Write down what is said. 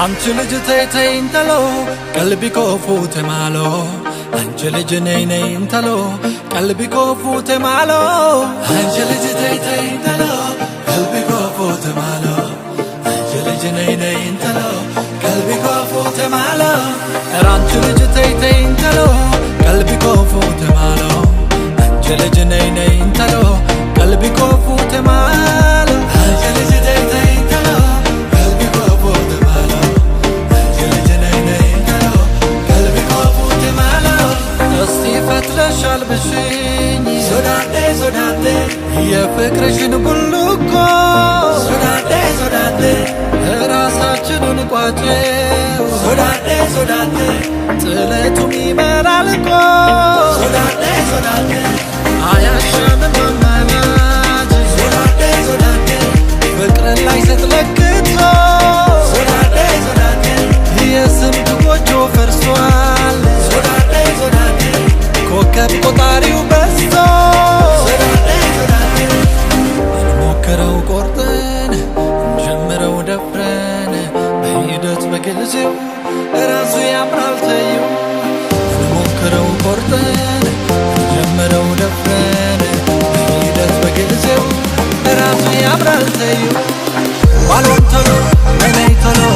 Anche legge intalo, qalbi ko fute malo. Anche legge nei intalo, qalbi ko fute malo. Anche legge intalo, qalbi ko fute malo. Anche legge nei intalo, qalbi ko fute malo. Anche legge intalo, qalbi ko fute malo. Anche legge nei intalo, qalbi ko fute malo. Anche legge intalo, qalbi ko fute malo. Shall be seen, so that day, yeah, Pekreshin Buluko, so that day, Rasachin on the Quache, so that day, tell it to me, Meralico, so that day, I am Sherman Mamma, so that day, Pekren lies like it, so that day, yes, and to watch your first one, so that day. ኮከብ ቆጣሪው በዝቶ እንሞክረው ቆርጠን እንጀምረው ደፍረን በሂደት በጊዜው ራሱ ያምራል ተይው እንሞክረው ቆርጠን እንጀምረው ደፍረን በሂደት በጊዜው ራሱ ያምራል ተይው ባሎን ቶሎ ነይ ቶሎ